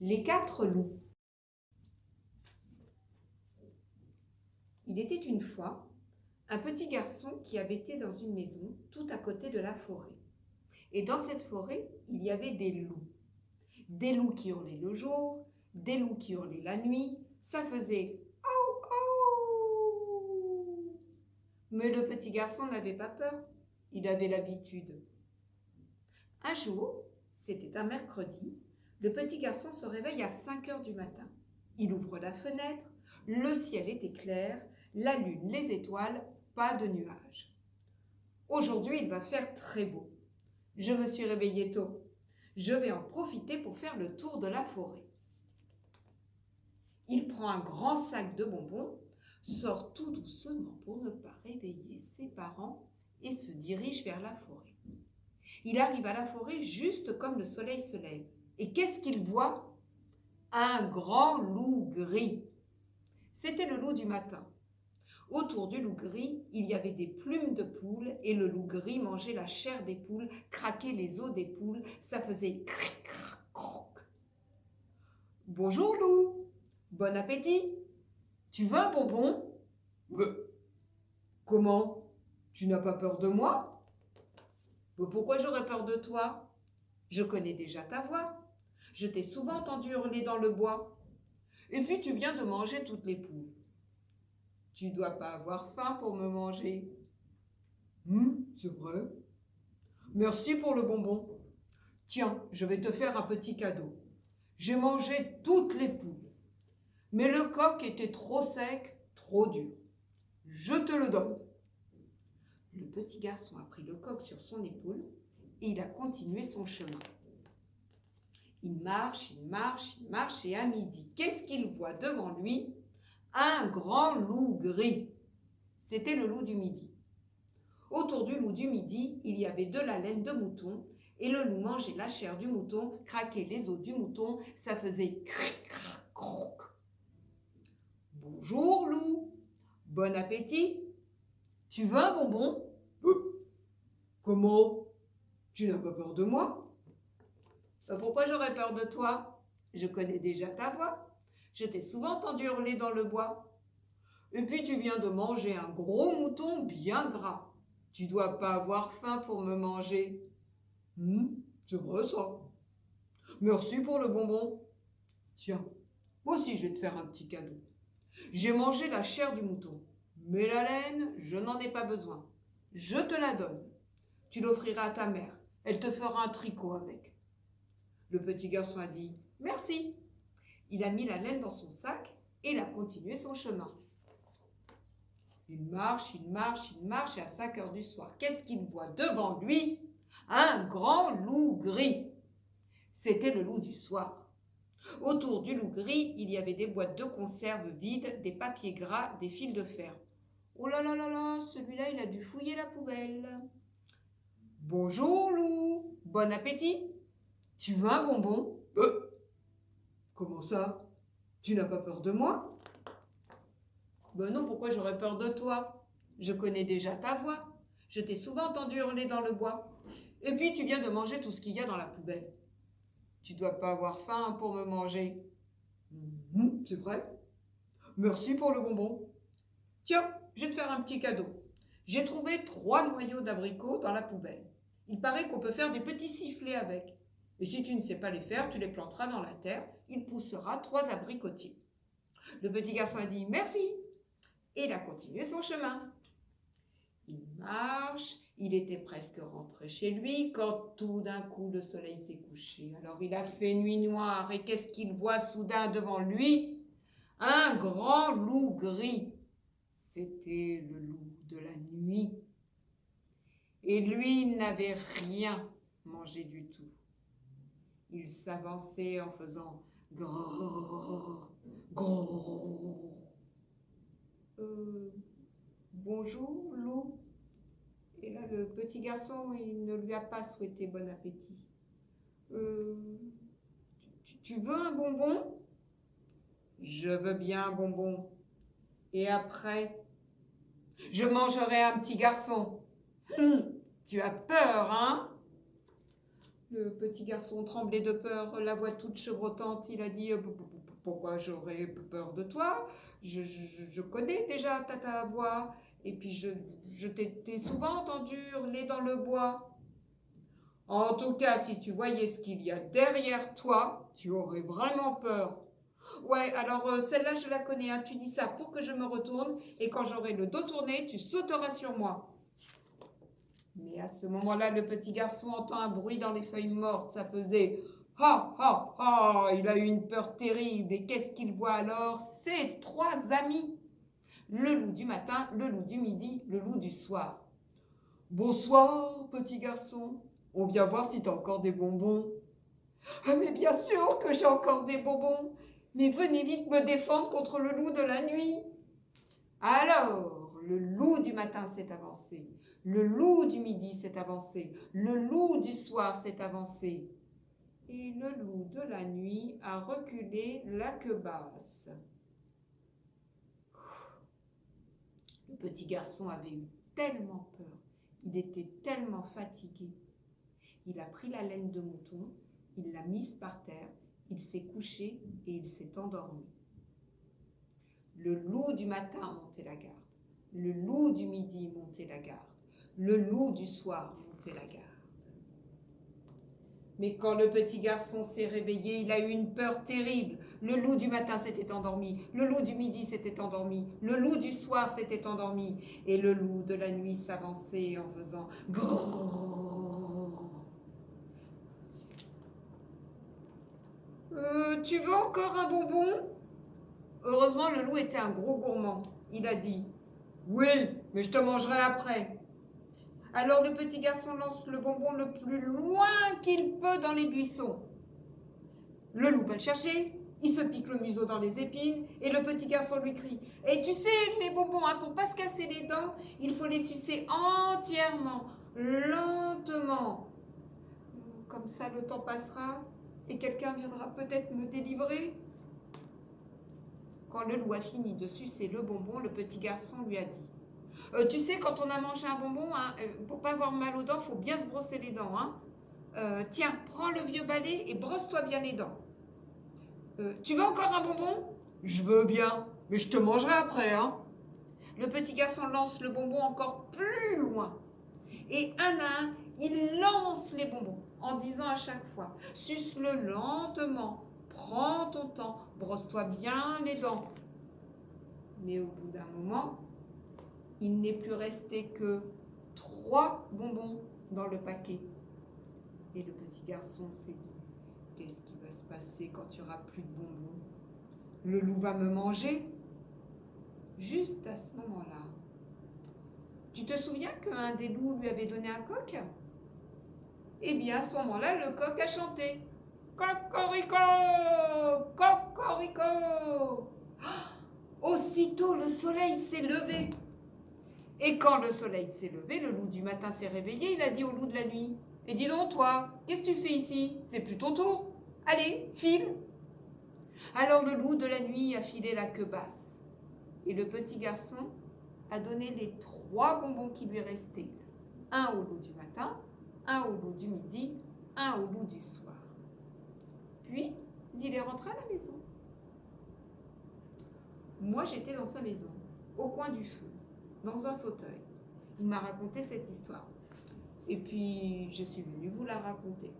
Les 4 loups. Il était une fois un petit garçon qui habitait dans une maison tout à côté de la forêt. Et dans cette forêt, il y avait des loups. Des loups qui hurlaient le jour, des loups qui hurlaient la nuit. Ça faisait « Aou, aou !» Mais le petit garçon n'avait pas peur. Il avait l'habitude. Un jour, c'était un mercredi, le petit garçon se réveille à 5 heures du matin. Il ouvre la fenêtre, le ciel était clair, la lune, les étoiles, pas de nuages. Aujourd'hui, il va faire très beau. Je me suis réveillé tôt. Je vais en profiter pour faire le tour de la forêt. Il prend un grand sac de bonbons, sort tout doucement pour ne pas réveiller ses parents et se dirige vers la forêt. Il arrive à la forêt juste comme le soleil se lève. Et qu'est-ce qu'il voit ? Un grand loup gris. C'était le loup du matin. Autour du loup gris, il y avait des plumes de poules et le loup gris mangeait la chair des poules, craquait les os des poules, ça faisait cric, crac, croc. Bonjour loup, bon appétit. Tu veux un bonbon ? Comment ? Tu n'as pas peur de moi ? Pourquoi j'aurais peur de toi ? Je connais déjà ta voix. Je t'ai souvent entendu hurler dans le bois. Et puis tu viens de manger toutes les poules. Tu dois pas avoir faim pour me manger. C'est vrai. Merci pour le bonbon. Tiens, je vais te faire un petit cadeau. J'ai mangé toutes les poules. Mais le coq était trop sec, trop dur. Je te le donne. Le petit garçon a pris le coq sur son épaule et il a continué son chemin. Il marche, il marche, il marche et à midi, qu'est-ce qu'il voit devant lui ? Un grand loup gris. C'était le loup du midi. Autour du loup du midi, il y avait de la laine de mouton et le loup mangeait la chair du mouton, craquait les os du mouton, ça faisait cric, crac, croc. Bonjour loup, bon appétit. Tu veux un bonbon ? Comment ? Tu n'as pas peur de moi ? Pourquoi j'aurais peur de toi ? Je connais déjà ta voix. Je t'ai souvent entendu hurler dans le bois. Et puis tu viens de manger un gros mouton bien gras. Tu dois pas avoir faim pour me manger. C'est vrai ça. Merci pour le bonbon. Tiens, moi aussi je vais te faire un petit cadeau. J'ai mangé la chair du mouton, mais la laine, je n'en ai pas besoin. Je te la donne. Tu l'offriras à ta mère. Elle te fera un tricot avec. Le petit garçon a dit « Merci ». Il a mis la laine dans son sac et il a continué son chemin. Il marche, il marche, il marche et à 5 heures du soir, qu'est-ce qu'il voit devant lui ? Un grand loup gris. C'était le loup du soir. Autour du loup gris, il y avait des boîtes de conserve vides, des papiers gras, des fils de fer. Oh là là là là, celui-là, il a dû fouiller la poubelle. Bonjour loup, bon appétit. Tu veux un bonbon ? Comment ça ? Tu n'as pas peur de moi ? Non, pourquoi j'aurais peur de toi ? Je connais déjà ta voix. Je t'ai souvent entendu hurler dans le bois. Et puis tu viens de manger tout ce qu'il y a dans la poubelle. Tu dois pas avoir faim pour me manger. C'est vrai. Merci pour le bonbon. Tiens, je vais te faire un petit cadeau. J'ai trouvé 3 noyaux d'abricots dans la poubelle. Il paraît qu'on peut faire des petits sifflets avec. Et si tu ne sais pas les faire, tu les planteras dans la terre. Il poussera 3 abricotiers. Le petit garçon a dit merci. Et il a continué son chemin. Il marche, il était presque rentré chez lui quand tout d'un coup le soleil s'est couché. Alors il a fait nuit noire et qu'est-ce qu'il voit soudain devant lui ? Un grand loup gris. C'était le loup de la nuit. Et lui n'avait rien mangé du tout. Il s'avançait en faisant grrr, grrr. Bonjour, loup. Et là, le petit garçon, il ne lui a pas souhaité bon appétit. Tu veux un bonbon ? Je veux bien un bonbon. Et après ? Je mangerai un petit garçon. Tu as peur, hein ? Le petit garçon tremblait de peur, la voix toute chevrotante. Il a dit pourquoi j'aurais peur de toi? Je connais déjà ta voix. Et puis je t'ai souvent entendu hurler dans le bois. En tout cas, si tu voyais ce qu'il y a derrière toi, tu aurais vraiment peur. Ouais, alors celle-là, je la connais. Hein. Tu dis ça pour que je me retourne. Et quand j'aurai le dos tourné, tu sauteras sur moi. Mais à ce moment-là, le petit garçon entend un bruit dans les feuilles mortes. Ça faisait « Ha, ha, ha !» Il a eu une peur terrible. Et qu'est-ce qu'il voit alors? Ses trois amis. Le loup du matin, le loup du midi, le loup du soir. « Bonsoir, petit garçon. On vient voir si t'as encore des bonbons. »« Ah, mais bien sûr que j'ai encore des bonbons. Mais venez vite me défendre contre le loup de la nuit. » Alors, le loup du matin s'est avancé. Le loup du midi s'est avancé. Le loup du soir s'est avancé. Et le loup de la nuit a reculé la queue basse. Le petit garçon avait eu tellement peur. Il était tellement fatigué. Il a pris la laine de mouton, il l'a mise par terre, il s'est couché et il s'est endormi. Le loup du matin montait la garde. Le loup du midi montait la garde. Le loup du soir montait la garde. Mais quand le petit garçon s'est réveillé, il a eu une peur terrible. Le loup du matin s'était endormi. Le loup du midi s'était endormi. Le loup du soir s'était endormi. Et le loup de la nuit s'avançait en faisant grrrr. Tu veux encore un bonbon? Heureusement, le loup était un gros gourmand. Il a dit « Oui, mais je te mangerai après. » Alors le petit garçon lance le bonbon le plus loin qu'il peut dans les buissons. Le loup va le chercher, il se pique le museau dans les épines et le petit garçon lui crie « Et tu sais, les bonbons, hein, pour ne pas se casser les dents, il faut les sucer entièrement, lentement. Comme ça, le temps passera et quelqu'un viendra peut-être me délivrer. » Quand le loup a fini de sucer le bonbon, le petit garçon lui a dit tu sais, quand on a mangé un bonbon, hein, pour pas avoir mal aux dents, il faut bien se brosser les dents. Hein. Tiens, prends le vieux balai et brosse-toi bien les dents. Tu veux encore un bonbon? Je veux bien, mais je te mangerai après. Hein. Le petit garçon lance le bonbon encore plus loin. Et un à un, il lance les bonbons en disant à chaque fois « Suce-le lentement, prends ton temps, brosse-toi bien les dents. » Mais au bout d'un moment, il n'est plus resté que 3 bonbons dans le paquet. Et le petit garçon s'est dit, qu'est-ce qui va se passer quand il n'y aura plus de bonbons? Le loup va me manger? Juste à ce moment-là, tu te souviens qu'un des loups lui avait donné un coq? Eh bien, à ce moment-là, le coq a chanté. Cocorico! Cocorico! Aussitôt, le soleil s'est levé. Et quand le soleil s'est levé, le loup du matin s'est réveillé, il a dit au loup de la nuit « Et dis donc, toi, qu'est-ce que tu fais ici? C'est plus ton tour. Allez, file !» Alors le loup de la nuit a filé la queue basse. Et le petit garçon a donné les 3 bonbons qui lui restaient. Un au loup du matin, un au loup du midi, un au loup du soir. Puis, il est rentré à la maison. Moi, j'étais dans sa maison, au coin du feu, dans un fauteuil. Il m'a raconté cette histoire. Et puis, je suis venue vous la raconter.